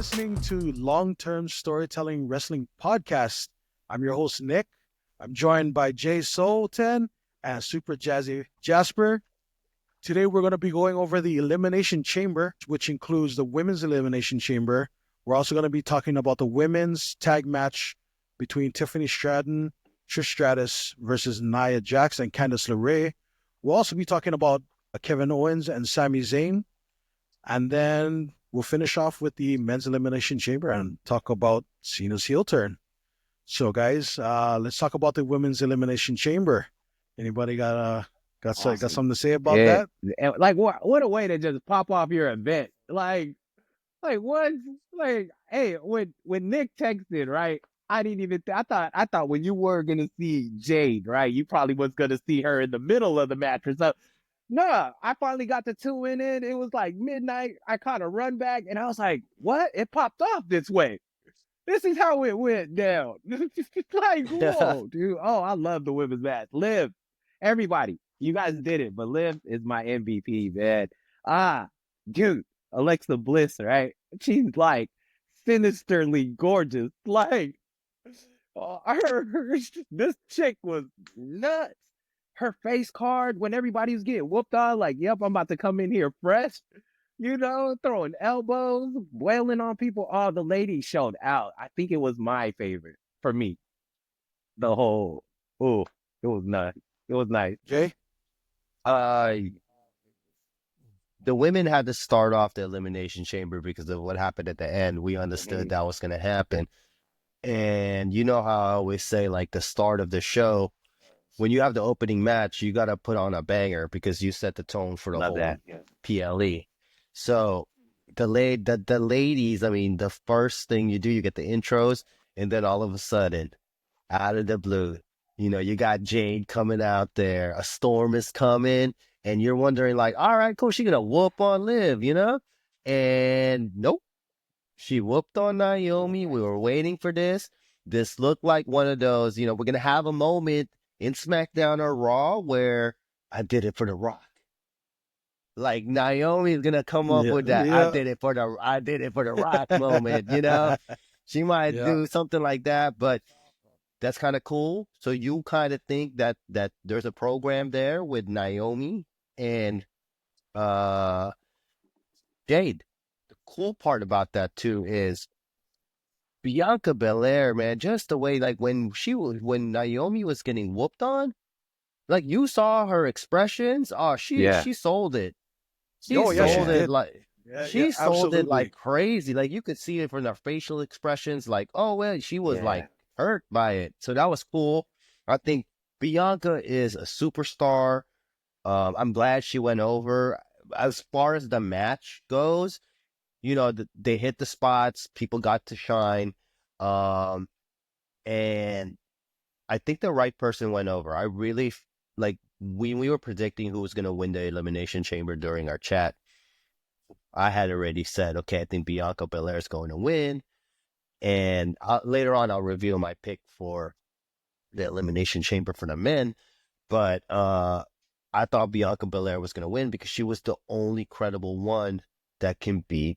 listening to Long-Term Storytelling Wrestling Podcast. I'm your host, Nick. I'm joined by Jay Sultan and Super Jazzy Jasper. Today, we're going to be going over the Elimination Chamber, which includes the Women's Elimination Chamber. We're also going to be talking about the women's tag match between Tiffany Stratton, Trish Stratus versus Nia Jax and Candice LeRae. We'll also be talking about Kevin Owens and Sami Zayn. And then we'll finish off with the Men's Elimination Chamber and talk about Cena's heel turn. So, guys, let's talk about the Women's Elimination Chamber. Anybody got something to say about that? And, like, what a way to just pop off your event. Like what? Like, hey, when Nick texted, right? I didn't even. I thought when you were gonna see Jade, right? You probably was gonna see her in the middle of the match or something. No, I finally got to tune in. It was like midnight. I caught a run back, and I was like, "What? It popped off this way. This is how it went down." Like, whoa, dude. Oh, I love the women's match. Liv, everybody, you guys did it, but Liv is my MVP, man. Dude, Alexa Bliss, right? She's like sinisterly gorgeous. Like, this chick was nuts. Her face card when everybody was getting whooped on, like, yep, I'm about to come in here fresh, throwing elbows, wailing on people. Oh, the lady showed out. I think it was my favorite for me. The whole, it was nuts. It was nice. Jay? The women had to start off the Elimination Chamber because of what happened at the end. We understood that was going to happen. And you know how I always say, like, the start of the show, when you have the opening match, you got to put on a banger because you set the tone for the whole PLE. So the ladies, I mean, the first thing you do, you get the intros, and then all of a sudden, out of the blue, you got Jade coming out there. A storm is coming, and you're wondering, like, all right, cool, she gonna whoop on Liv, And nope, she whooped on Naomi. We were waiting for this. This looked like one of those, we're gonna have a moment in SmackDown or Raw where I did it for The Rock. Like, Naomi is gonna come up with that. Yeah. I did it for the Rock moment. She might do something like that, but that's kind of cool. So you kind of think that there's a program there with Naomi and Jade. The cool part about that too is Bianca Belair, man, just the way, like, when Naomi was getting whooped on, like, you saw her expressions. Oh, she sold it. She sold it like crazy. Like, you could see it from her facial expressions. Like, oh, well, she was like hurt by it. So that was cool. I think Bianca is a superstar. I'm glad she went over. As far as the match goes, they hit the spots. People got to shine. And I think the right person went over. I really, like, when we were predicting who was going to win the Elimination Chamber during our chat, I had already said, okay, I think Bianca Belair is going to win. And later on, I'll reveal my pick for the Elimination Chamber for the men. But I thought Bianca Belair was going to win because she was the only credible one that can beat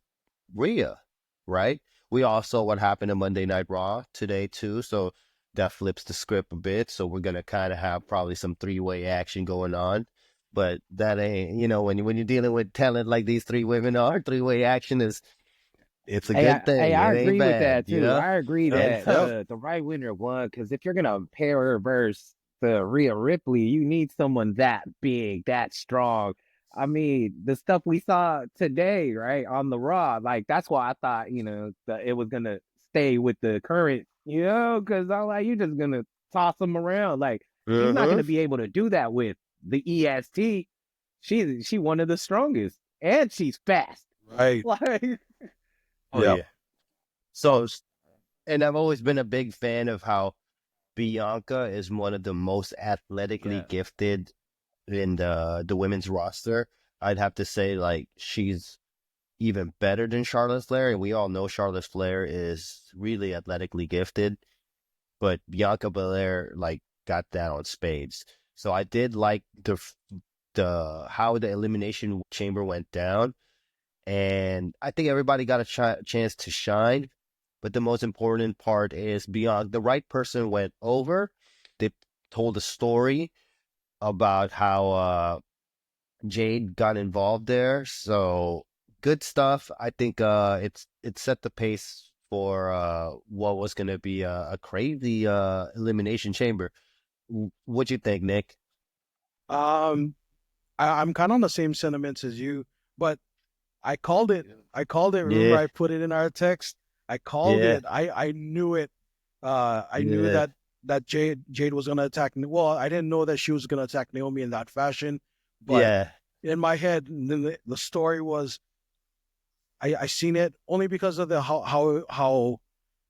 Rhea, right? We all saw what happened in Monday Night Raw today, too. So that flips the script a bit. So we're going to kind of have probably some three-way action going on. But that ain't, when you're dealing with talent like these three women are, three-way action it's a good thing. Hey, I agree with that, too. I agree that the right winner won, because if you're going to pair her versus the Rhea Ripley, you need someone that big, that strong. I mean, the stuff we saw today, right, on the Raw, like, that's why I thought, that it was going to stay with the current, because I'm like, you're just going to toss them around. Like, she's not going to be able to do that with the EST. She one of the strongest, and she's fast. Right. Like, yeah. So, and I've always been a big fan of how Bianca is one of the most athletically gifted in the women's roster. I'd have to say, like, she's even better than Charlotte Flair, and we all know Charlotte Flair is really athletically gifted, but Bianca Belair, like, got that on spades. So I did like the how the Elimination Chamber went down, And I think everybody got a chance to shine. But the most important part is beyond the right person went over. They told a story about how Jade got involved there. So good stuff. I think it set the pace for what was going to be a crazy elimination chamber. What'd you think, Nick? Um, I'm kind of on the same sentiments as you, but I called it. I called it. Remember, Yeah, I put it in our text. I called yeah, it. I knew it. I knew yeah, that Jade was gonna attack. Well, I didn't know that she was gonna attack Naomi in that fashion, but yeah. in my head, the story was I seen it only because of the how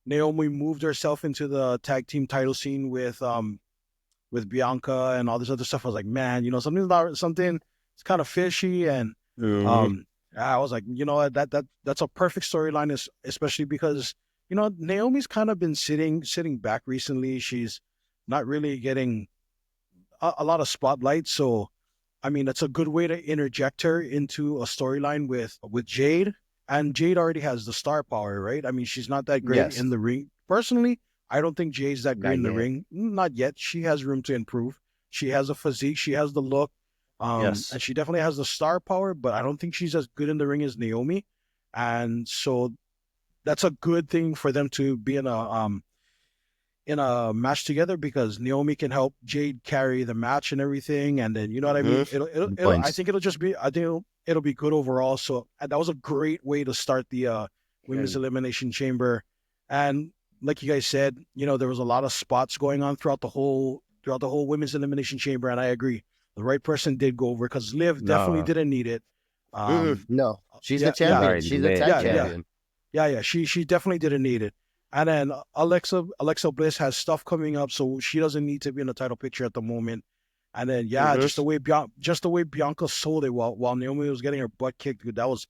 Naomi moved herself into the tag team title scene with Bianca and all this other stuff. I was like, man, something. It's kind of fishy, and Hmm. um, I was like, that's a perfect storyline, especially because Naomi's kind of been sitting back recently. She's not really getting a lot of spotlight, so I mean, that's a good way to interject her into a storyline with Jade. And Jade already has the star power, right? I mean, she's not that great in Yes, the ring. Personally, I don't think Jade's that great Not in the yet. ring. Not yet. She has room to improve. She has a physique. She has the look. yes. And she definitely has the star power, but I don't think she's as good in the ring as Naomi. And so that's a good thing for them to be in a match together because Naomi can help Jade carry the match and everything, and then you know what I Hmm. mean. It'll I Points. think it'll just be. I think it'll be good overall. So that was a great way to start the women's And elimination chamber, and like you guys said, there was a lot of spots going on throughout the whole women's elimination chamber, and I agree, the right person did go over because Liv definitely no, didn't need it. Um, No, she's the yeah, yeah, champion. sorry, She's the Liv. tag yeah, Yeah, yeah. champion. Yeah. She definitely didn't need it. And then Alexa Bliss has stuff coming up, so she doesn't need to be in the title picture at the moment. And then yeah, Hmm. just the way Bianca sold it while Naomi was getting her butt kicked, dude, that was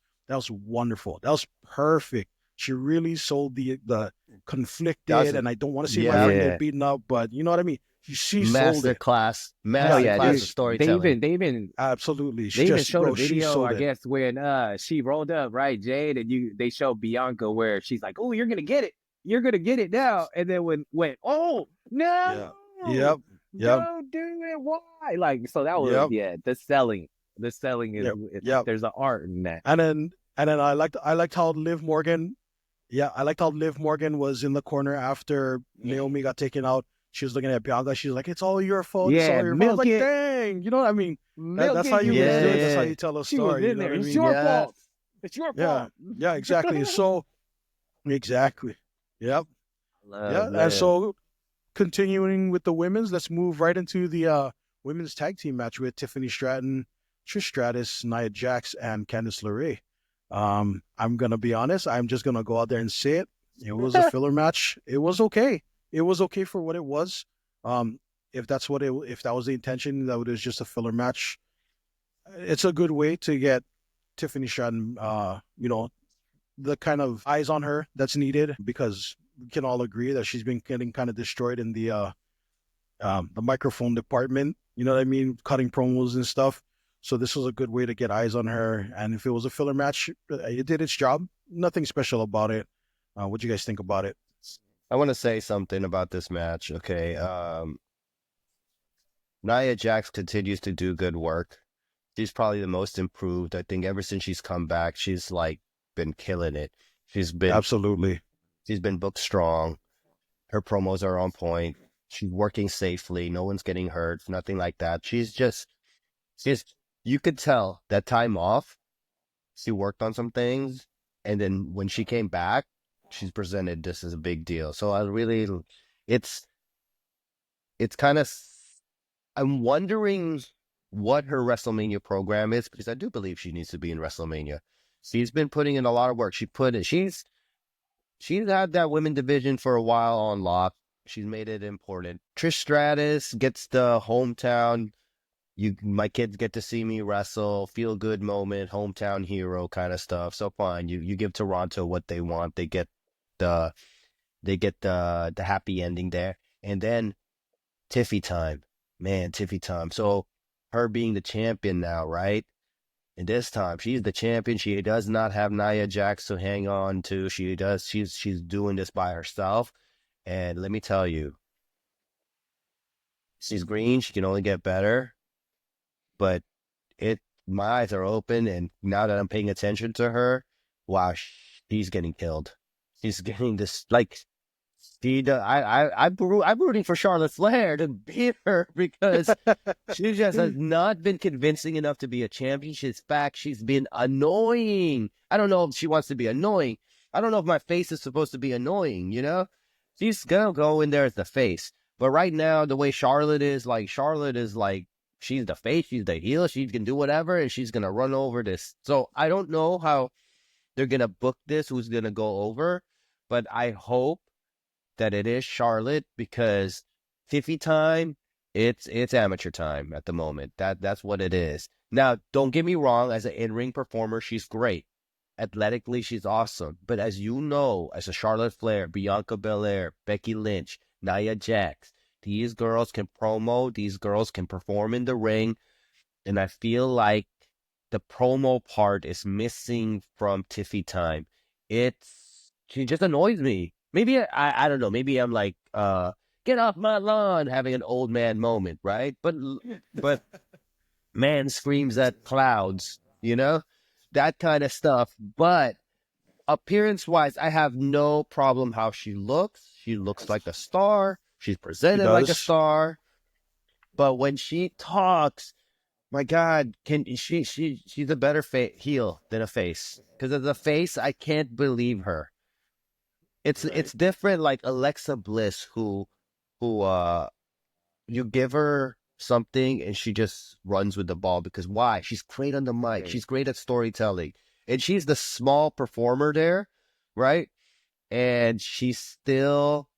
wonderful. That was perfect. She really sold the That's conflicted, and I don't want to see my yeah. friend get yeah. beaten up, but you know what I mean. She sold Master it. class, Hell Yeah, master yeah, class dude. of yes, storytelling. absolutely. She They even just showed a bro, she video, sold I it. guess, when she rolled up, right, Jade, and they showed Bianca where she's like, "Oh, you're gonna get it. You're gonna get it now." And then when went, "Oh Yeah. no, Yep. Yep. don't do it. Why?" Like, so that was Yep. yeah. The selling is Yep. Yep. there's an art in that. And then I liked how Liv Morgan, yeah, I liked how Liv Morgan was in the corner after Naomi got taken out. She was looking at Bianca. She's like, "It's all your fault. It's Yeah, all your fault." I was milk like, it, "Dang, you know what I mean? milk That's how it, you you do it. That's bitch. how Yeah, you tell a She was story. You in know there. what I It's mean? your yeah. fault. It's your Yeah, fault. yeah, exactly. So exactly, yep, Love yeah. And Liv. so continuing with the women's, let's move right into the women's tag team match with Tiffany Stratton, Trish Stratus, Nia Jax, and Candice LeRae. I'm gonna be honest. I'm just gonna go out there and say it. It was a filler match. It was okay. It was okay for what it was. Um, if that was the intention, that it was just a filler match. It's a good way to get Tiffany Stratton, the kind of eyes on her that's needed because we can all agree that she's been getting kind of destroyed in the microphone department. You know what I mean? Cutting promos and stuff. So this was a good way to get eyes on her. And if it was a filler match, it did its job. Nothing special about it. What do you guys think about it? I want to say something about this match. Okay, Nia Jax continues to do good work. She's probably the most improved. I think ever since she's come back, she's like been killing it. She's been Absolutely. she's been booked strong. Her promos are on point. She's working safely. No one's getting hurt. Nothing like that. She's you could tell that time off, she worked on some things, and then when she came back, she's presented this as a big deal. So it's it's kind of I'm wondering what her WrestleMania program is because I do believe she needs to be in WrestleMania. She's been putting in a lot of work. She's had that women division for a while on lock. She's made it important. Trish Stratus gets the hometown. My kids get to see me wrestle, feel good moment, hometown hero kind of stuff. So fine, you give Toronto what they want. The they get the happy ending there, and then Tiffy time, man, Tiffy time. So her being the champion now, right? And this time, she's the champion. She does not have Nia Jax to hang on to. She's doing this by herself. And let me tell you, she's green. She can only get better. But my eyes are open, and now that I'm paying attention to her, wow, she's getting killed. She's getting this like I'm rooting for Charlotte Flair to beat her because she just has not been convincing enough to be a champion. She's been annoying. I don't know if she wants to be annoying. I don't know if my face is supposed to be annoying, you know? She's gonna go in there as the face. But right now, the way Charlotte is like, she's the face, she's the heel, she can do whatever, and she's gonna run over this. So I don't know how they're gonna book this, who's gonna go over, but I hope that it is Charlotte because Tiffy time, it's amateur time at the moment. That's what it is. Now, don't get me wrong, as an in-ring performer, she's great. Athletically, she's awesome. But as you know, as a Charlotte Flair, Bianca Belair, Becky Lynch, Nia Jax, these girls can promo, these girls can perform in the ring, and I feel like the promo part is missing from Tiffy time. She just annoys me. Maybe I don't know. Maybe I'm like get off my lawn, having an old man moment, right? But man screams at clouds, you know, that kind of stuff. But appearance wise, I have no problem how she looks. She looks like a star. She's She presented like a does. star. But when she talks, my God, she's a better heel than a face. Because as a face, I can't believe her. It's different like Alexa Bliss who you give her something and she just runs with the ball because why? She's great on the mic. She's great at storytelling. And she's the small performer there, right? And she still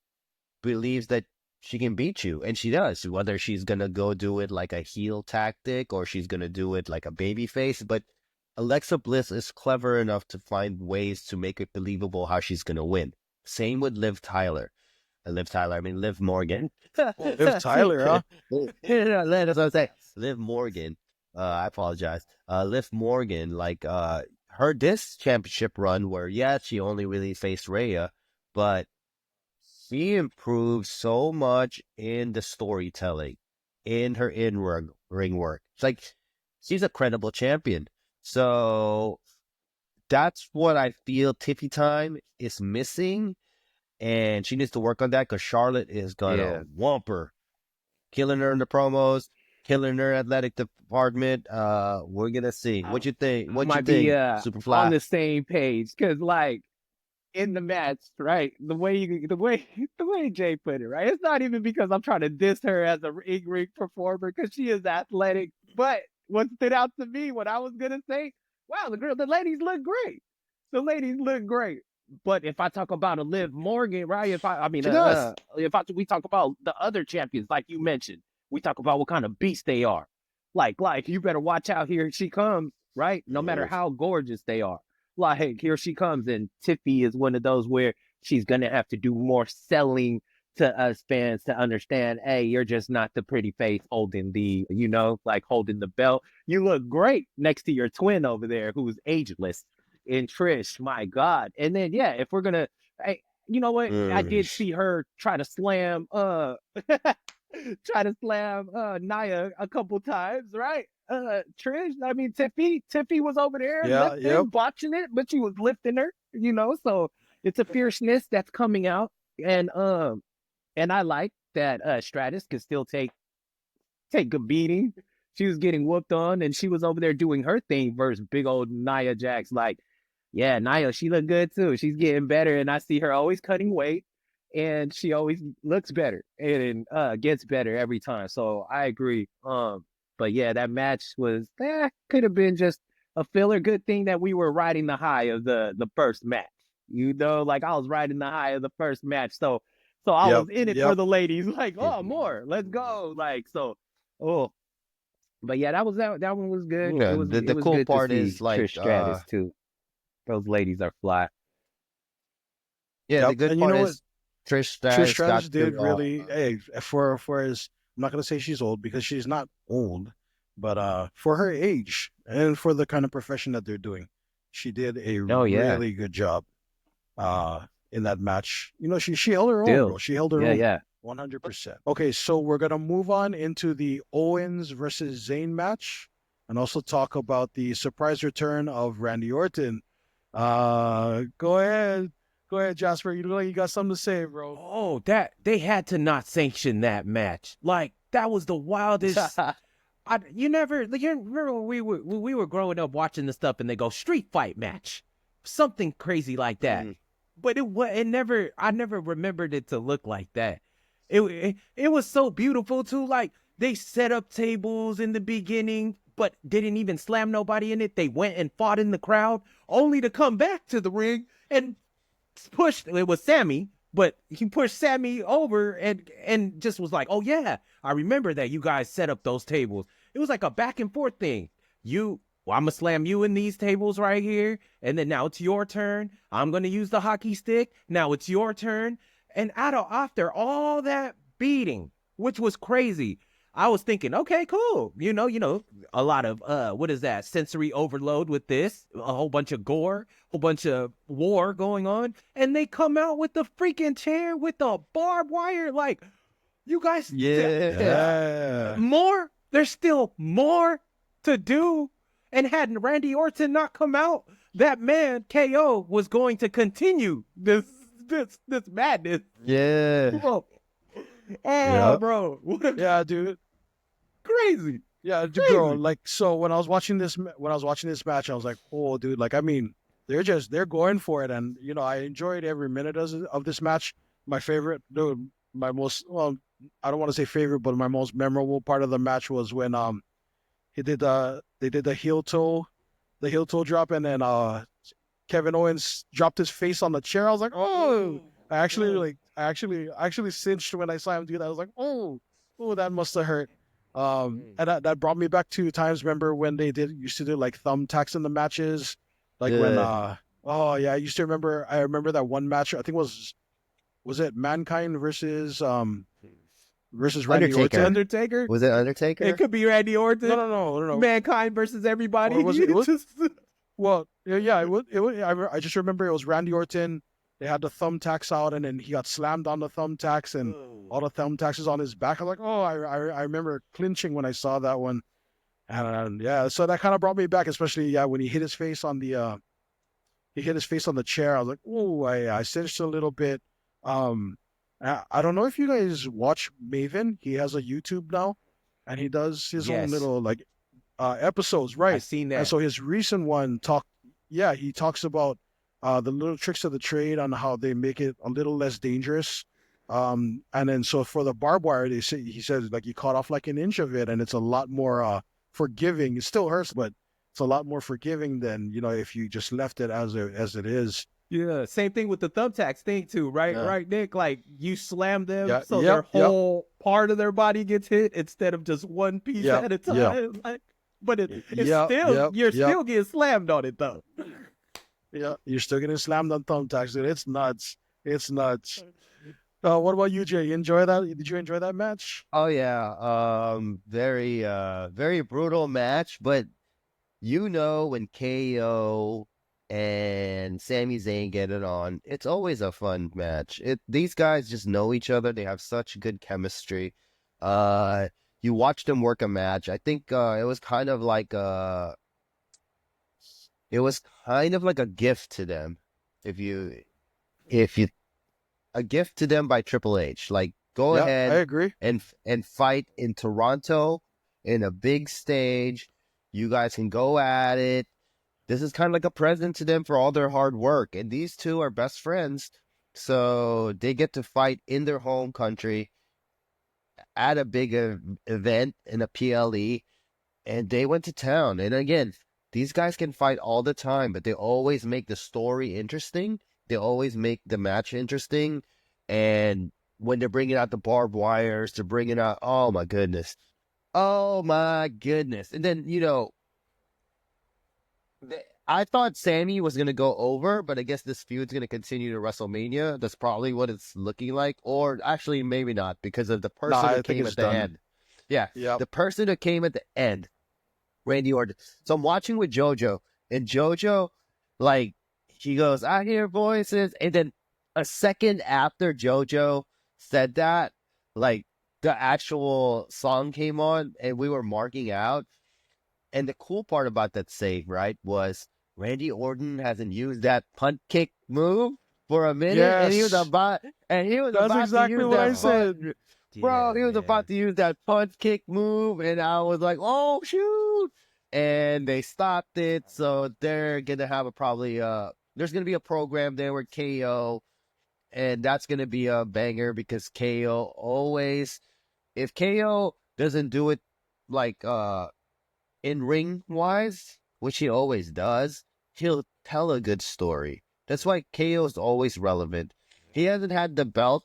believes that she can beat you, and she does, whether she's gonna go do it like a heel tactic or she's gonna do it like a baby face. But Alexa Bliss is clever enough to find ways to make it believable how she's gonna win. Same with I mean Liv Morgan. Liv Tyler, huh? That's what I'm saying. Liv Morgan. I apologize. Liv Morgan, like her this championship run where she only really faced Rhea, but she improved so much in the storytelling, in her ring work. It's like she's a credible champion. So that's what I feel Tiffy time is missing. And she needs to work on that because Charlotte is gonna whomp her, killing her in the promos, killing her athletic department. We're gonna see. What you think? What you Might be think, on Superfly? the same page because like in the match, right? The way Jay put it, right? It's not even because I'm trying to diss her as a ring performer because she is athletic. But what stood out to me, what I was gonna say, wow, the ladies look great. The ladies look great. But if I talk about a Liv Morgan, right? I mean, She does. we talk about the other champions, like you mentioned, we talk about what kind of beasts they are. Like you better watch out. Here she comes, right? No matter how gorgeous they are, like here she comes, and Tiffy is one of those where she's gonna have to do more selling to us fans to understand, hey, you're just not the pretty face holding like holding the belt. You look great next to your twin over there who's ageless in Trish, my God. And then if we're gonna hey, you know what? I did see her try to slam Nia a couple times, right? Trish, I mean Tiffy was over there Yeah, yep. botching it, but she was lifting her, so it's a fierceness that's coming out. And I like that Stratus could still take a beating. She was getting whooped on, and she was over there doing her thing versus big old Nia Jax. Like, yeah, Nia, she looked good too. She's getting better, and I see her always cutting weight, and she always looks better and gets better every time. So I agree. But yeah, that match was could have been just a filler. Good thing that we were riding the high of the first match. Like I was riding the high of the first match, so I Yep. was in it for Yep. the ladies. Like, oh, more, let's go. Like, so, oh, but yeah, that one was good. It Yeah, was the cool good to part see is like Trish Stratus too. Those ladies are fly. yeah, the Yep. good And you part know what? is Trish Trish Stratus got Stratus to did really, hey, for as I'm not gonna say she's old because she's not old, But for her age and for the kind of profession that they're doing, she did a Oh yeah, really good job in that match. She held her own, bro. still, She held her yeah, own. yeah. 100%. Okay, so we're gonna move on into the Owens versus Zayn match, and also talk about the surprise return of Randy Orton. Go ahead, Jasper. You look like you got something to say, bro. Oh, that they had to not sanction that match. Like that was the wildest. You remember when we were growing up watching the stuff and they go street fight match, something crazy like that. But it never I never remembered it to look like that. It was so beautiful too. Like they set up tables in the beginning, but didn't even slam nobody in it. They went and fought in the crowd, only to come back to the ring and pushed. It was Sammy, but he pushed Sammy over and just was like, "Oh yeah, I remember that you guys set up those tables." It was like a back and forth thing. I'm gonna slam you in these tables right here, and then now it's your turn. I'm gonna use the hockey stick. Now it's your turn. And after all that beating, which was crazy, I was thinking, okay, cool. A lot of what is that? Sensory overload with this, a whole bunch of gore, whole bunch of war going on, and they come out with the freaking chair with the barbed wire. Like, you guys, Yeah. more. There's still more to do. And had Randy Orton not come out, that man KO was going to continue this madness. Yeah. Bro. Yep. Bro, what a Yeah, dude. crazy. Yeah, Crazy. bro. Like, so when I was watching this match, I was like, oh, dude. Like, I mean, they're going for it, and I enjoyed every minute of this match. My favorite, dude, my most well, I don't want to say favorite, but my most memorable part of the match was when they did the heel toe drop, and then Kevin Owens dropped his face on the chair. I was like, oh, I actually cinched when I saw him do that. I was like, oh, that must have hurt. And that brought me back to times. Remember when they used to do like thumbtacks in the matches, like when oh yeah, I remember that one match. I think was it Mankind versus Randy Undertaker. Orton? Undertaker? Was it Undertaker? It could be Randy Orton. No. Mankind versus everybody. Or was it? Well, yeah, I just remember it was Randy Orton. They had the thumbtacks out, and then he got slammed on the thumbtacks, and all the thumbtacks is on his back. I'm like, oh, I remember clinching when I saw that one, and yeah, so that kind of brought me back, especially when he hit his face on the chair. I was like, oh, I cinched a little bit. I don't know if you guys watch Maven. He has a YouTube now, and he does his own little like episodes, right? I've seen that. And so his recent one he talks about the little tricks of the trade on how they make it a little less dangerous. And then so for the barbed wire, he says like you cut off like an inch of it, and it's a lot more forgiving. It still hurts, but it's a lot more forgiving than if you just left it as it is. Yeah, same thing with the thumbtacks thing too, right? Yeah. Right, Nick? Like you slam them Yeah, so their whole part of their body gets hit instead of just one piece at a time. Yeah. Like, but you're still getting slammed on it though. Yeah, you're still getting slammed on thumbtacks, dude. It's nuts. It's nuts. What about you, Jay? Did you enjoy that match? Oh yeah. Very very brutal match, but when KO and Sami Zayn get it on, it's always a fun match. These guys just know each other. They have such good chemistry. You watch them work a match. I think it was kind of like a gift to them. If you a gift to them by Triple H. Like go ahead, I agree. and fight in Toronto in a big stage. You guys can go at it. This is kind of like a present to them for all their hard work. And these two are best friends. So they get to fight in their home country at a big event in a PLE. And they went to town. And again, these guys can fight all the time, but they always make the story interesting. They always make the match interesting. And when they're bringing out the barbed wires, they're bringing out, oh my goodness. And then, I thought Sammy was going to go over, but I guess this feud's going to continue to WrestleMania. That's probably what it's looking like. Or actually, maybe not, because of the person who came at the end. Yeah, the person who came at the end Randy Orton. So I'm watching with JoJo, and JoJo, like, he goes, I hear voices. And then a second after JoJo said that, like, the actual song came on, and we were marking out. And the cool part about that save, right, was Randy Orton hasn't used that punt kick move for a minute, and Yes, he was that's about to exactly use what I that punt. said. Bro, Yeah, he was about man. to use that punch kick move, and I was like, "Oh shoot!" And they stopped it, so they're gonna have there's gonna be a program there with KO, and that's gonna be a banger because KO always, if KO doesn't do it like in ring wise, which he always does, he'll tell a good story. That's why KO is always relevant. He hasn't had the belt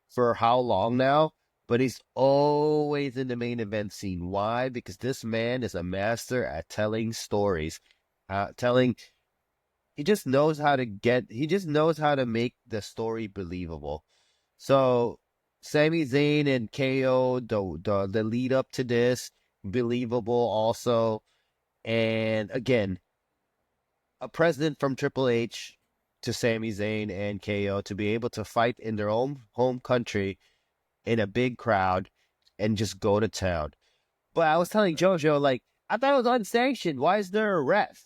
for how long now, but he's always in the main event scene. Why? Because this man is a master at telling stories. Telling, he just knows how to make the story believable. So, Sami Zayn and KO, the lead up to this, believable also. And again, a president from Triple H to Sami Zayn and KO to be able to fight in their own home country in a big crowd and just go to town. But I was telling JoJo, like, I thought it was unsanctioned. Why is there a ref?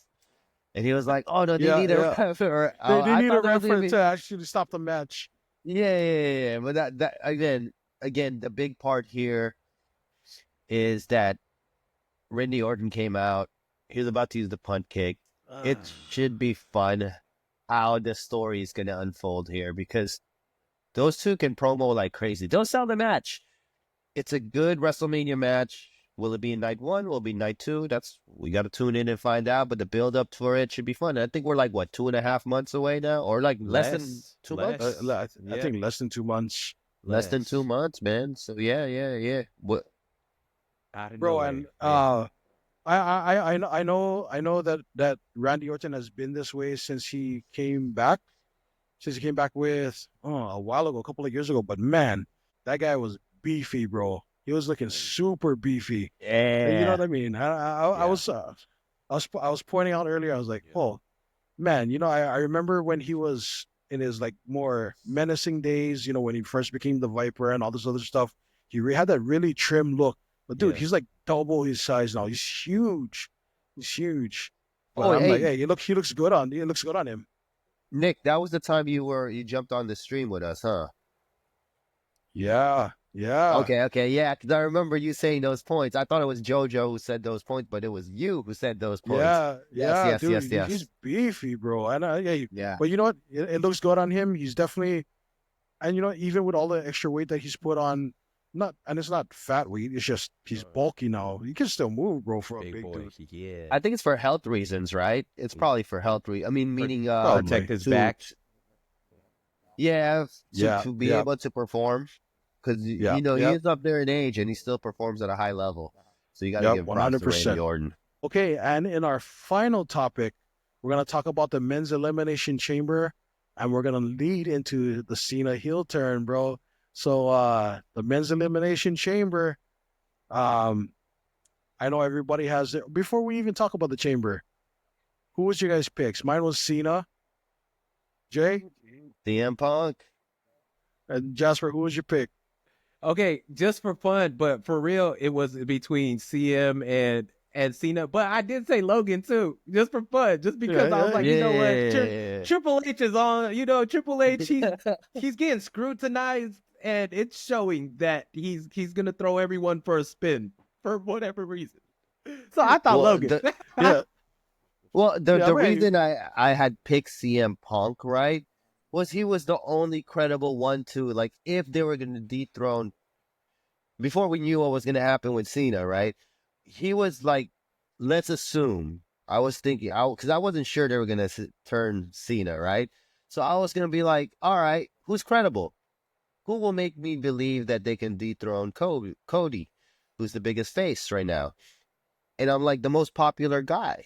And he was like, oh, no, they Yeah, need a yeah. ref. They I need a thought that was going to referee be, to actually stop the match. yeah. But that again, the big part here is that Randy Orton came out. He was about to use the punt kick. It should be fun how the story is going to unfold here because those two can promo like crazy. Don't sell the match. It's a good WrestleMania match. Will it be night one? Will it be night two? We got to tune in and find out. But the build up for it should be fun. I think we're like what 2.5 months away now, or like less than 2 months. I think less than 2 months, Less than 2 months, man. So yeah. What? Out of bro. And nowhere. Yeah. I know that Randy Orton has been this way since he came back. Since he came back with a while ago, a couple of years ago. But man, that guy was beefy, bro. He was looking super beefy. You know Yeah, what I mean? I was pointing out earlier. I was like, oh man, I remember when he was in his like more menacing days. When he first became the Viper and all this other stuff. Had that really trim look. But dude, Yeah. he's like double his size now. He's huge. He's huge. But Oh, I'm like, hey, hey, he looks good on. It looks good on him. Nick, that was the time you jumped on the stream with us, huh? Yeah, yeah. Okay, yeah, because I remember you saying those points. I thought it was JoJo who said those points, but it was you who said those points. Yeah, Yes, yeah, yes, dude, yes, he's yes. beefy, bro. And Yeah. but you know what? It looks good on him. He's definitely, and even with all the extra weight that he's put on, it's not fat weight. It's just he's bulky now. He can still move, bro, for a Big big boy. dude. Yeah. I think it's for health reasons, right? It's Yeah. probably for health reasons. I mean, meaning Protect Probably. his to back. yeah, Yeah, to be yeah, able to perform because yeah, he yeah, is up there in age and he still performs at a high level. So you got to yep, give one props hundred to Randy percent. Orton. Okay, and in our final topic, we're gonna talk about the men's elimination chamber, and we're gonna lead into the Cena heel turn, bro. So the men's elimination chamber. Um, I know everybody has it. Before we even talk about the chamber, who was your guys' picks? Mine was Cena. Jay CM Punk. and Jasper. Who was your pick? Okay, just for fun, but for real, it was between CM and Cena. But I did say Logan too, just for fun, just Yeah, because I was yeah, like, you know what, Yeah. Triple H is on. Triple H, he's getting scrutinized, and it's showing that he's gonna throw everyone for a spin for whatever reason. So I thought Well, Logan. the yeah, yeah. the Man, reason I had picked CM Punk, right, was he was the only credible one to, like, if they were going to dethrone before we knew what was going to happen with Cena, right? He was like, let's assume. I was thinking, because I wasn't sure they were going to turn Cena, right? So I was going to be like, all right, who's credible? Who will make me believe that they can dethrone Cody, who's the biggest face right now? And I'm like, the most popular guy.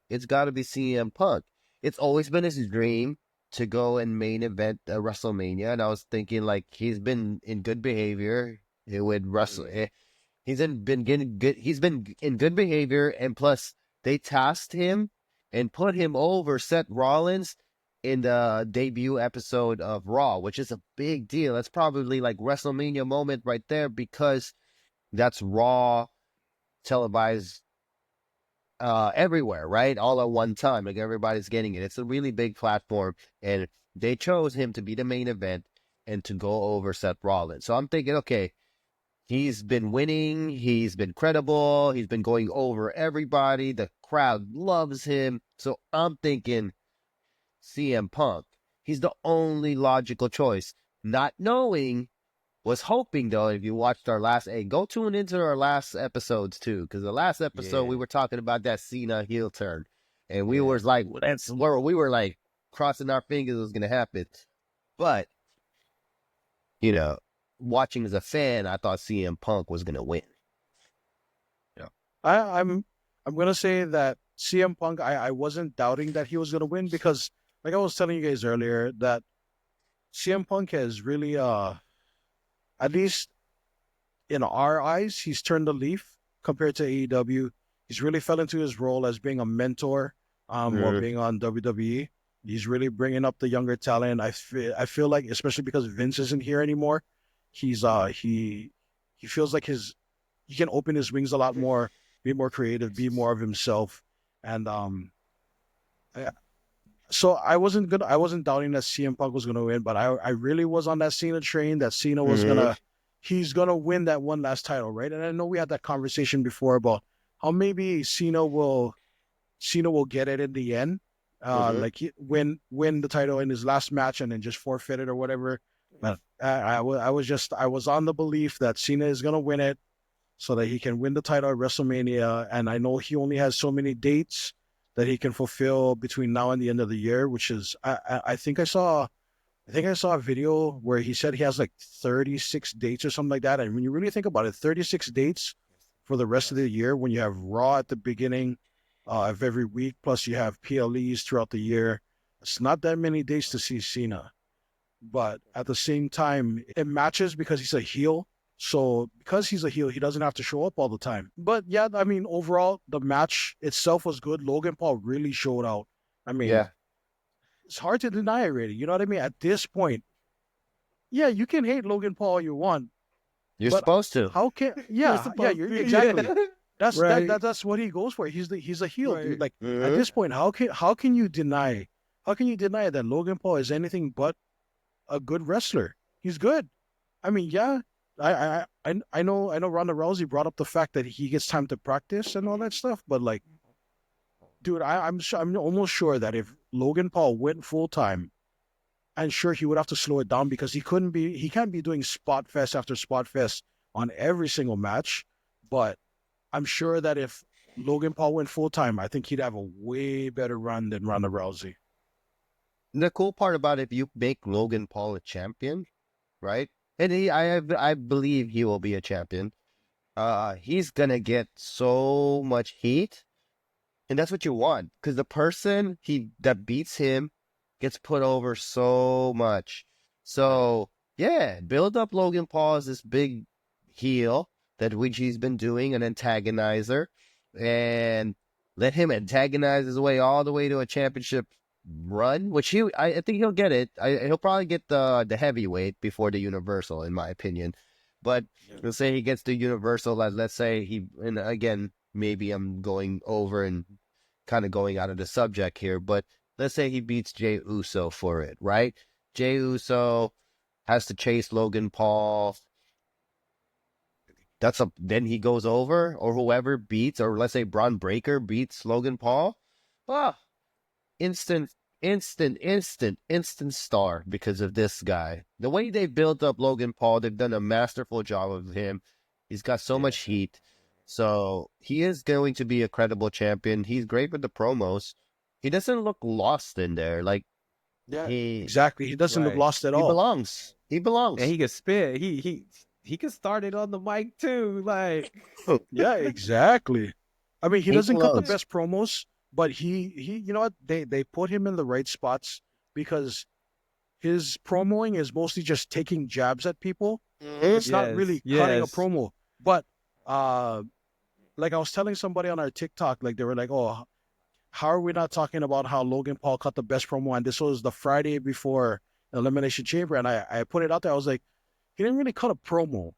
It's got to be CM Punk. It's always been his dream to go and main event WrestleMania. And I was thinking, like, he's been in good behavior. He would wrestle. been getting good. He's been in good behavior, and plus they tasked him and put him over Seth Rollins in the debut episode of Raw, which is a big deal. That's probably like WrestleMania moment right there because that's Raw televised everywhere, right? All at one time. Like everybody's getting it. It's a really big platform. And they chose him to be the main event and to go over Seth Rollins. So I'm thinking, okay, he's been winning. He's been credible. He's been going over everybody. The crowd loves him. So I'm thinking CM Punk. He's the only logical choice. Not knowing, was hoping though, if you watched our last, hey, go tune into our last episodes too, because the last episode we were talking about that Cena heel turn, and we were like, well, that's where we were like crossing our fingers it was gonna happen. But watching as a fan, I thought CM Punk was gonna win. Yeah, I'm gonna say that CM Punk. I wasn't doubting that he was gonna win because, like I was telling you guys earlier, that CM Punk has really at least in our eyes, he's turned the leaf compared to AEW. He's really fell into his role as being a mentor, while being on WWE. He's really bringing up the younger talent. I feel like, especially because Vince isn't here anymore, he's he feels like he can open his wings a lot more, be more creative, be more of himself, and so I wasn't doubting that CM Punk was gonna win, but I really was on that Cena train that Cena was he's gonna win that one last title, right? And I know we had that conversation before about how maybe Cena will get it in the end, like win the title in his last match and then just forfeit it or whatever. But I was on the belief that Cena is gonna win it so that he can win the title at WrestleMania, and I know he only has so many dates that he can fulfill between now and the end of the year, which is I think I saw a video where he said he has like 36 dates or something like that. And when you really think about it, 36 dates for the rest of the year, when you have Raw at the beginning of every week, plus you have PLEs throughout the year, it's not that many dates to see Cena. But at the same time, it matches because he's a heel. So because he's a heel, he doesn't have to show up all the time. But yeah, I mean, overall, the match itself was good. Logan Paul really showed out. I mean, it's hard to deny it, really. You know what I mean? At this point, yeah, you can hate Logan Paul all you want. You're supposed to. How can you're exactly. That's what he goes for. He's a heel, dude. Like at this point, how can you deny that Logan Paul is anything but a good wrestler? He's good. I mean, yeah. I know Ronda Rousey brought up the fact that he gets time to practice and all that stuff, but like, dude, I'm almost sure that if Logan Paul went full time, I'm sure he would have to slow it down because he can't be doing spot fest after spot fest on every single match. But I'm sure that if Logan Paul went full time, I think he'd have a way better run than Ronda Rousey. The cool part about it, if you make Logan Paul a champion, right? And I believe he will be a champion. He's gonna get so much heat, and that's what you want, because the person that beats him gets put over so much. So yeah, build up Logan Paul as this big heel that which he's been doing, an antagonizer, and let him antagonize his way all the way to a championship run, which I think he'll get it. He'll probably get the heavyweight before the universal, in my opinion. But let's say he gets the universal. Let's say and again, maybe I'm going over and kind of going out of the subject here, but let's say he beats Jey Uso for it, right? Jey Uso has to chase Logan Paul. Then he goes over, or whoever beats, or let's say Braun Breaker beats Logan Paul. Ah, instant star because of this guy. The way they built up Logan Paul, they've done a masterful job of him. He's got so much heat. So he is going to be a credible champion. He's great with the promos. He doesn't look lost in there. Like, exactly. He doesn't look lost at all. He belongs. And he can spit. He can start it on the mic too. Like, yeah, exactly. I mean, he doesn't cut the best promos, but he you know what? They put him in the right spots because his promoing is mostly just taking jabs at people. It's not really cutting a promo. But like I was telling somebody on our TikTok, like they were like, "Oh, how are we not talking about how Logan Paul cut the best promo?" And this was the Friday before Elimination Chamber, and I put it out there. I was like, he didn't really cut a promo,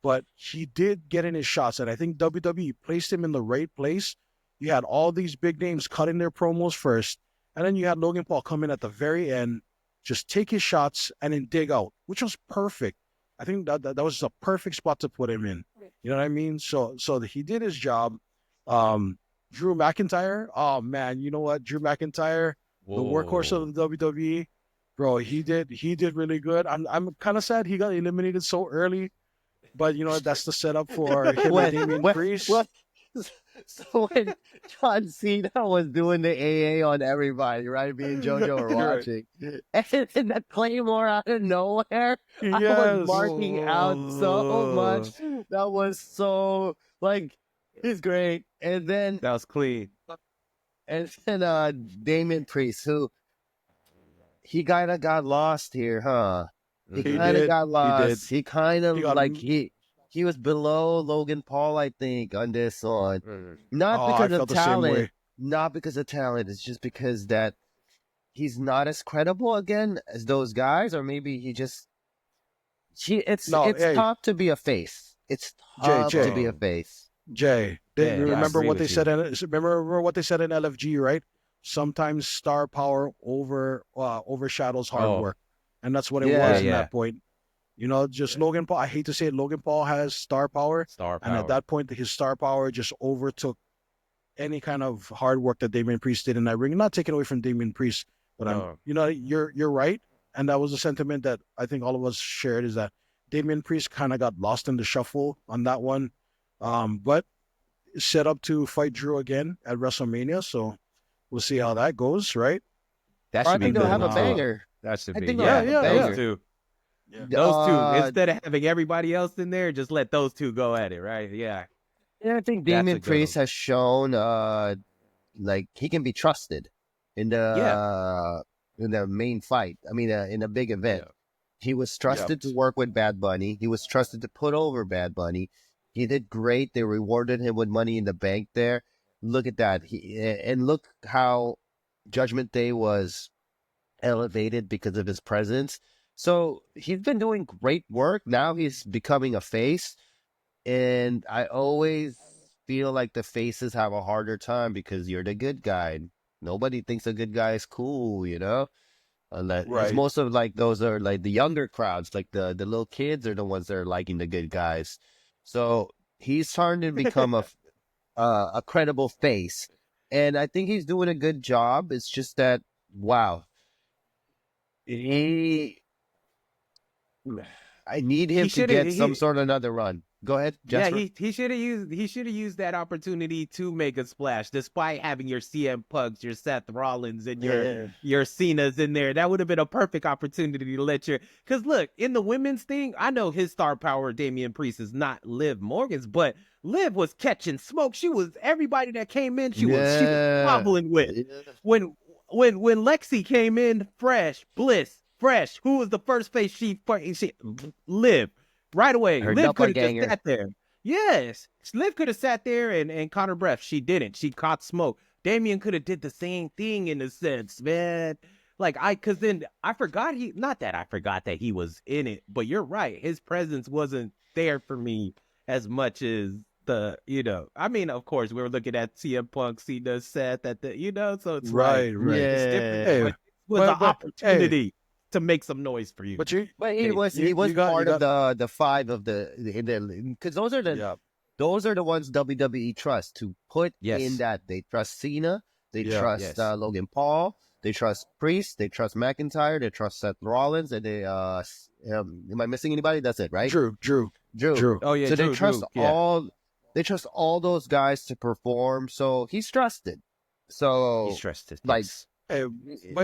but he did get in his shots, and I think WWE placed him in the right place. You had all these big names cutting their promos first, and then you had Logan Paul come in at the very end, just take his shots and then dig out, which was perfect. I think that was a perfect spot to put him in. You know what I mean? So he did his job. Drew McIntyre, oh man, you know what? Drew McIntyre, the workhorse of the WWE, bro, he did really good. I'm kind of sad he got eliminated so early, but you know that's the setup for him and Damian Priest. So when John Cena was doing the AA on everybody, right? Me and JoJo were watching, and that Claymore out of nowhere, I was marking out so much. That was so like he's great, and then That was clean. and then Damian Priest, who he kind of got lost here, huh? He He kind of did. got lost. He He kind of He got like he was below Logan Paul, I think, on this one. Not Oh, I because of felt the same talent. way. Not because of talent. It's just because that he's not as credible again as those guys, or maybe it's No, hey. tough to be a face. It's tough Jay. to be a face. Jay, Yeah, I remember agree what they with said? Remember what they said in LFG, right? Sometimes star power overshadows hard work, and that's what it Yeah. was in that point. You know, just Logan Paul. I hate to say it, Logan Paul has star power, and at that point, his star power just overtook any kind of hard work that Damian Priest did in that ring. Not taking away from Damian Priest, but you know, you're right, and that was a sentiment that I think all of us shared, is that Damian Priest kind of got lost in the shuffle on that one, but set up to fight Drew again at WrestleMania. So we'll see how that goes, right? That I should be think they'll good have a too. banger. That should I be think they'll have a banger. those two. Yeah. Those two. Instead of having everybody else in there, just let those two go at it, right? Yeah. Yeah, I think That's a Damian good Priest one. has shown like he can be trusted in the main fight. I mean, in a big event. Yeah. He was trusted to work with Bad Bunny. He was trusted to put over Bad Bunny. He did great. They rewarded him with Money in the Bank there. Look at that. And look how Judgment Day was elevated because of his presence. So he's been doing great work. Now he's becoming a face. And I always feel like the faces have a harder time because you're the good guy. Nobody thinks a good guy is cool, you know? Unless Right. most of like those are like the younger crowds, like the little kids are the ones that are liking the good guys. So he's starting to become a credible face, and I think he's doing a good job. It's just that I need him to get some sort of another run. Go ahead, Jasper. Yeah, he should have used that opportunity to make a splash, despite having your CM Punks, your Seth Rollins, and your Cena's in there. That would have been a perfect opportunity to let because look, in the women's thing, I know his star power, Damian Priest, is not Liv Morgan's, but Liv was catching smoke. She was everybody that came in, she was wobbling with. Yeah. When Lexi came in fresh, who was the first face she Liv. Right away, Her Liv could have just doppelganger. sat there. Yes, Liv could have sat there and caught her breath. She didn't. She caught smoke. Damian could have did the same thing in a sense, man. Cause then I forgot that he was in it, but you're right. His presence wasn't there for me as much as I mean, of course, we were looking at CM Punk, Cena, Seth at the, so it's Right. it's different. Hey, But it was an opportunity to make some noise for you. But he was part of the five of because those are the ones WWE trusts to put in that. They trust Cena, they trust Logan Paul, they trust Priest, they trust McIntyre, they trust Seth Rollins, and they am I missing anybody? That's it, right? Drew. Oh yeah, so Drew, they trust they trust all those guys to perform. So he's trusted. So he's trusted. Like yes. Hey,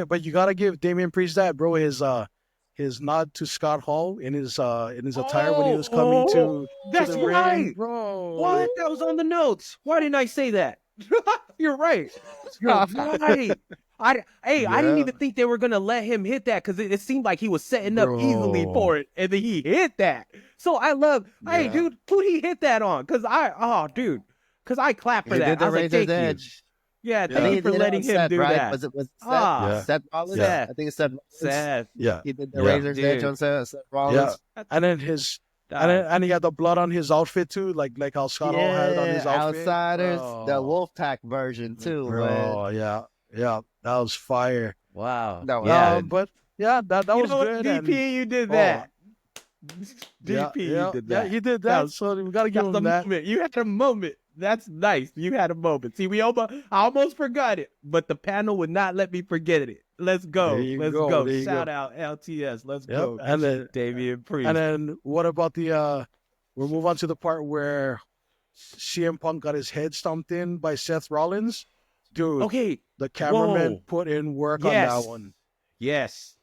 but you gotta give Damian Priest that, bro. His nod to Scott Hall in his attire when he was coming to that's the right, ring, bro. What? That was on the notes. Why didn't I say that? You're right. You're right. I didn't Yeah. even think they were gonna let him hit that because it seemed like he was setting up easily Bro. for it, and then he hit that. So I love, hey, Yeah. dude, who he hit that on? Because I clapped for He that. did I the was like, Razor's thank you. Edge. Yeah, Yeah. thank I think you he for did it letting on him Seth, do right? that. Was it Seth? Ah, Yeah. Seth Rollins? Yeah. I think it's Seth Rollins. Seth, Yeah. He did the Yeah. Razor's Edge dude. on Seth Yeah. Rollins. And then and he had the blood on his outfit too, like how Scott Hall had on Yeah, his outfit. Outsiders, the Oh, Wolfpack version too, man. bro, yeah, yeah, that was fire. Wow. That was Yeah. good. But yeah, that You was know what, good. And DP, you did oh, that. yeah, DP, you yeah, did yeah, that. he did That that. was So we gotta give That's a him that. moment. You had a moment. That's nice. You had a moment. See, I almost forgot it, but the panel would not let me forget it. Let's go. There you Let's go. go. There you Shout go. out LTS. Let's Yep. go. Damian Priest. And then what about we'll move on to the part where CM Punk got his head stomped in by Seth Rollins. Dude, Okay. the cameraman Whoa. put in work on that one. Yes.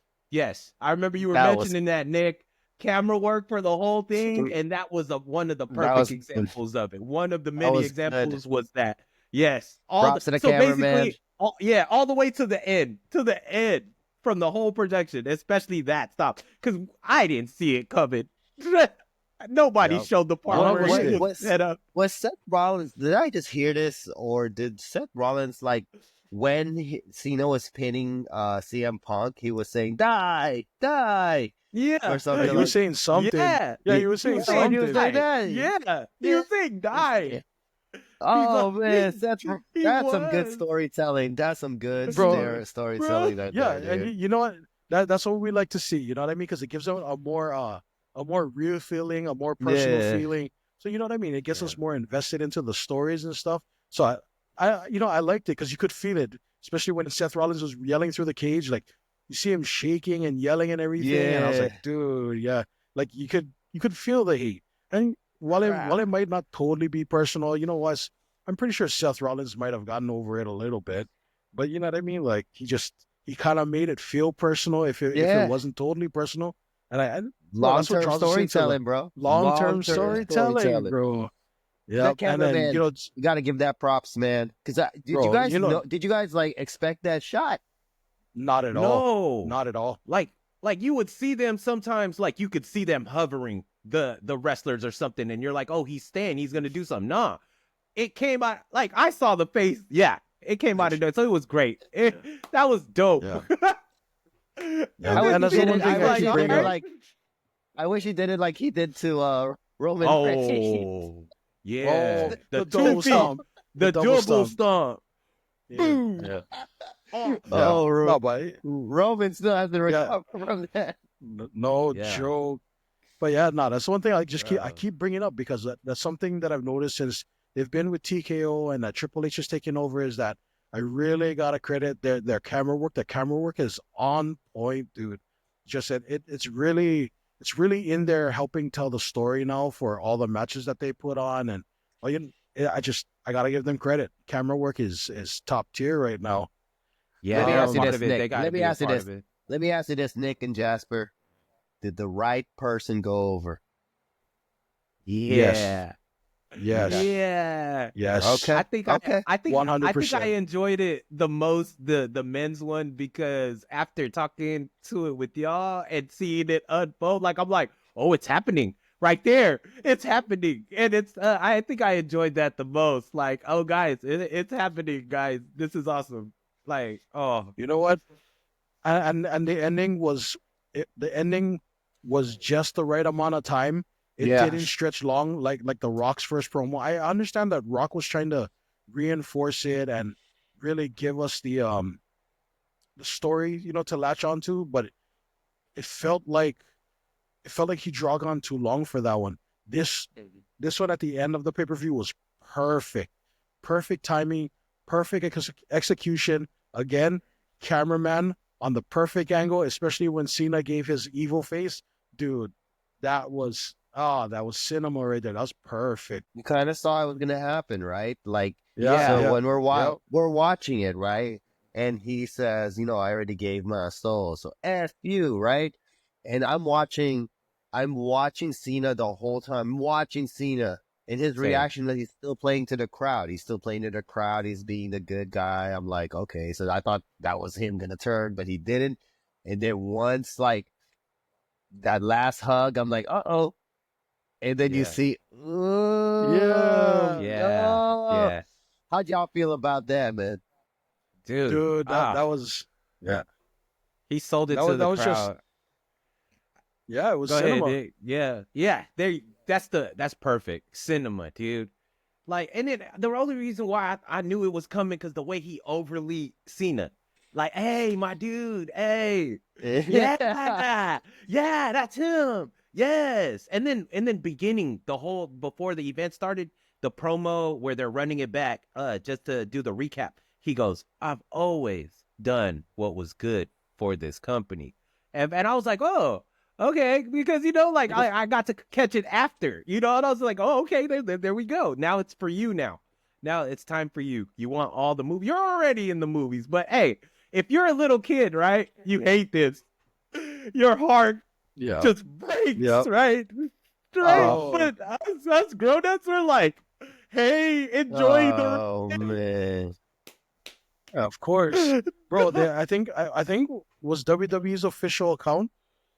I remember you were That was- mentioning that, Nick. Camera work for the whole thing, and that was one of the That perfect was good. examples of it. One of the That many was examples was that. Yes. Props to the cameraman. Basically, all the way to the end, from the whole projection, especially that stop, because I didn't see it coming. Nobody Yep. showed the part None of where us he did. was set up. Was Seth Rollins? Did I just hear this, or did Seth Rollins when Cena was pinning CM Punk, he was saying "die, die" Yeah. or Yeah, something? he was saying something. Yeah. He was saying was saying he was something. like that. Yeah. He was saying die. Oh He's man, he that's some good was. storytelling. That's some good Bro, storytelling. Right Yeah, there, and dude. you know what? That's what we like to see. You know what I mean? Because it gives them a more real feeling, a more personal Yeah. feeling. So you know what I mean? It gets Yeah. us more invested into the stories and stuff. So I liked it because you could feel it, especially when Seth Rollins was yelling through the cage. Like you see him shaking and yelling and everything, and I was Yeah. like, dude, yeah, like you could feel the hate. And while it might not totally be personal, you know what? I'm pretty sure Seth Rollins might have gotten over it a little bit, but you know what I mean? Like he kind of made it feel personal if it Yeah. wasn't totally personal. And that's what Long-term draws us into storytelling, bro. long-term storytelling, bro. That Yep. And cameraman, then you got to give that props, man. Because did you Bro, guys you know- Did you guys expect that shot? not at all. No. Not at all. Like you would see them sometimes, like you could see them hovering the wrestlers or something, and you're like, oh, he's staying, he's gonna do something. Nah. It came out like I saw the face. Yeah. It came out of nowhere. So it was great. That was dope. Yeah. And Yeah, then and that's he the did one it, thing I'm I like, keep all bringing right. up. I wish he did it like he did to Roman Reigns. Oh, yeah. Oh, the the double 2 feet. stomp. The double stomp. Yeah. Boom. Yeah. Oh, Oh, No, but Roman still has to recover from that. no Yeah. joke. But yeah, no, that's one thing I Bro. keep bringing up because that's something that I've noticed since they've been with TKO and that Triple H is taking over is that I really gotta credit their camera work. Their camera work is on point, dude. Just it's really in there helping tell the story now for all the matches that they put on and I gotta give them credit. Camera work is top tier right now. Yeah, Let me they're ask a you part this, of it. Nick. They gotta Let me be a ask you part this. of it. Let me ask you this, Nick and Jasper. Did the right person go over? Yeah. Yes. Yeah. Yes. Okay. I think Okay. I think 100%. I enjoyed it the most, the men's one, because after talking to it with y'all and seeing it unfold, like I'm like, oh, it's happening right there. It's happening, and it's I think I enjoyed that the most. Like, oh guys, it's happening, guys. This is awesome. Like, oh You know what? And the ending was just the right amount of time. It Yeah. didn't stretch long like the Rock's first promo. I understand that Rock was trying to reinforce it and really give us the story, to latch onto, but it felt like he drug on too long for that one. This one at the end of the pay-per-view was perfect. Perfect timing, perfect execution. Again, cameraman on the perfect angle, especially when Cena gave his evil face. Dude, that was cinema right there. That was perfect. You kind of saw it was gonna happen, right? Like, Yeah, so yeah, when yeah. we're watching it, right? And he says, I already gave my soul, so F you, right? And I'm watching Cena the whole time. I'm watching Cena, And his Same. reaction that he's still playing to the crowd. He's still playing to the crowd. He's being the good guy. I'm like, okay. So I thought that was him going to turn, but he didn't. And then once, like, that last hug, I'm like, uh-oh. And then you Yeah. see, Yeah. Yeah. how'd y'all feel about that, man? Dude, that was yeah. He sold it That to was the that was just crowd. yeah, it was Go cinema. ahead. Yeah. That's perfect. Cinema, dude. Like, and then the only reason why I knew it was coming because the way he overly Cena, like, hey, my dude, hey, yeah, that's him, yes. And then beginning the whole before the event started, the promo where they're running it back, just to do the recap. He goes, "I've always done what was good for this company," and I was like, oh. Okay, because like I got to catch it after, and I was like, oh, okay, there we go. Now it's for you now. Now it's time for you. You want all the movie. You're already in the movies, but hey, if you're a little kid, right, you hate this. Your heart Yeah. just breaks, Yep. right? Oh. But us grown-ups are like, hey, enjoy Oh, man. Of course. Bro, I think was WWE's official account.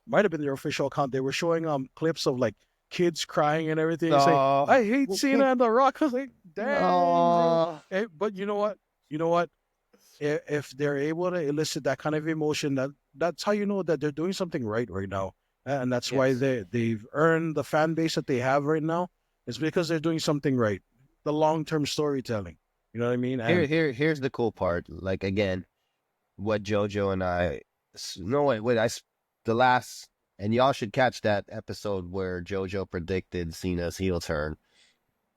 Might have been their official account. They were showing clips of like kids crying and everything, saying, Oh. I hate Cena and The Rock. I was like, dang, bro. Oh. Hey, but you know what? If they're able to elicit that kind of emotion, that's how you know that they're doing something right now. And that's why Yes. they've earned the fan base that they have right now. It's because they're doing something right. The long-term storytelling. You know what I mean? And Here's the cool part. Like, again, what JoJo and I, no, wait, the last, and y'all should catch that episode where JoJo predicted Cena's heel turn.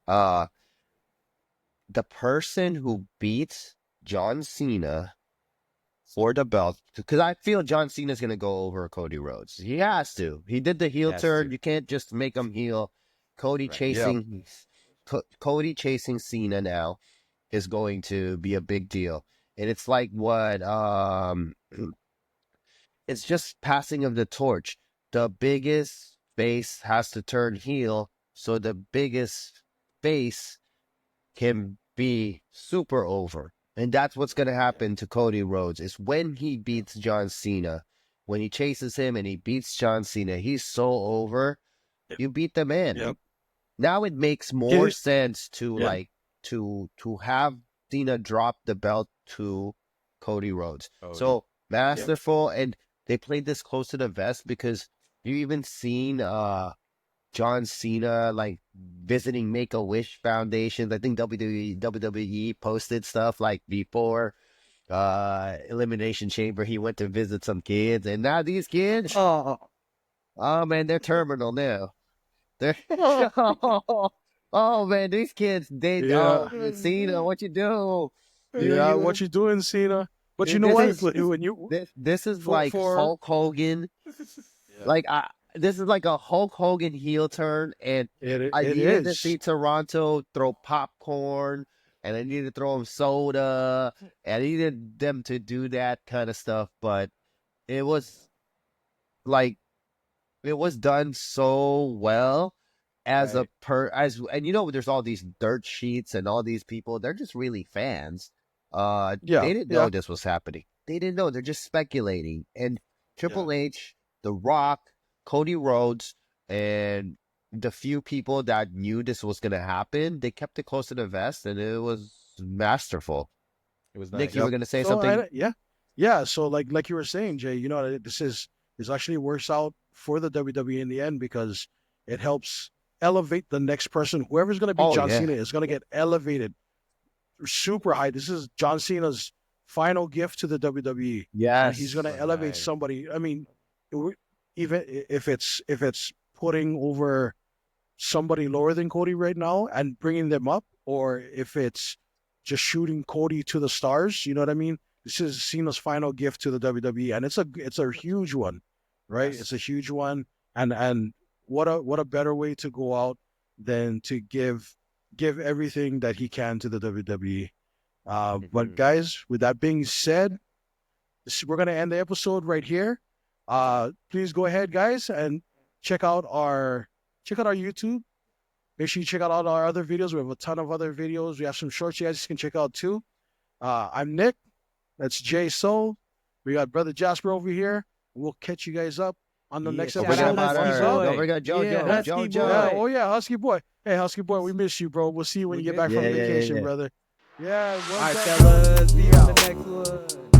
The person who beats John Cena for the belt, because I feel John Cena's going to go over Cody Rhodes. He has to. He did the heel Has turn. to. You can't just make him heel. Cody Right. yeah, Cody chasing Cena now is going to be a big deal. And it's like what it's just passing of the torch. The biggest face has to turn heel, so the biggest face can be super over. And that's what's going to happen to Cody Rhodes is when he beats John Cena. When he chases him and he beats John Cena, he's so over. You beat the man. yep. Now it makes more It- sense to yeah. like to have Cena drop the belt to Cody Rhodes. Cody. So masterful, and they played this close to the vest because you even seen John Cena like visiting Make a Wish foundations. I think WWE posted stuff like before Elimination Chamber. He went to visit some kids, and now these kids, oh man, they're terminal now. They're oh man, these kids they Yeah. Cena, what you do? Yeah, what you doing, Cena? But you know This what? is When you this is for like Hulk Hogan. Yeah. Like this is like a Hulk Hogan heel turn, and it I it needed to is. see Toronto throw popcorn, and I needed to throw them soda, and I needed them to do that kind of stuff. But it was like it was done so well as Right. and there's all these dirt sheets and all these people. They're just really fans. Yeah, They didn't yeah, know this was happening. They didn't know. They're just speculating. And yeah. Triple H, The Rock, Cody Rhodes, and the few people that knew this was going to happen, they kept it close to the vest, and it was masterful. It was Nick, nice. you were Yep. going to say So something? yeah. So like you were saying, Jay, this actually works out for the WWE in the end because it helps elevate the next person. Whoever's going to beat Oh John yeah, Cena is going to get elevated super high. This is John Cena's final gift to the WWE, and he's going yes, to elevate Right. somebody. I mean, even if it's putting over somebody lower than Cody right now and bringing them up, or if it's just shooting Cody to the stars, you know what I mean? This is Cena's final gift to the WWE, and it's a huge one, right? Yes. It's a huge one, and what a better way to go out than to give everything that he can to the WWE. But Mhm. guys, with that being said, we're gonna end the episode right here. Please go ahead, guys, and check out our YouTube. Make sure you check out all our other videos. We have a ton of other videos. We have some shorts you guys can check out too. I'm Nick. That's Jay Soul. We got Brother Jasper over here. We'll catch you guys up on the next Shout episode. out Husky Boy. Don't forget Husky Jojo. Boy. Yeah, oh yeah, Husky Boy. Hey, Husky Boy, we miss you, bro. We'll see you when you get back from vacation, brother. Yeah, All right, fellas. See you on the next one.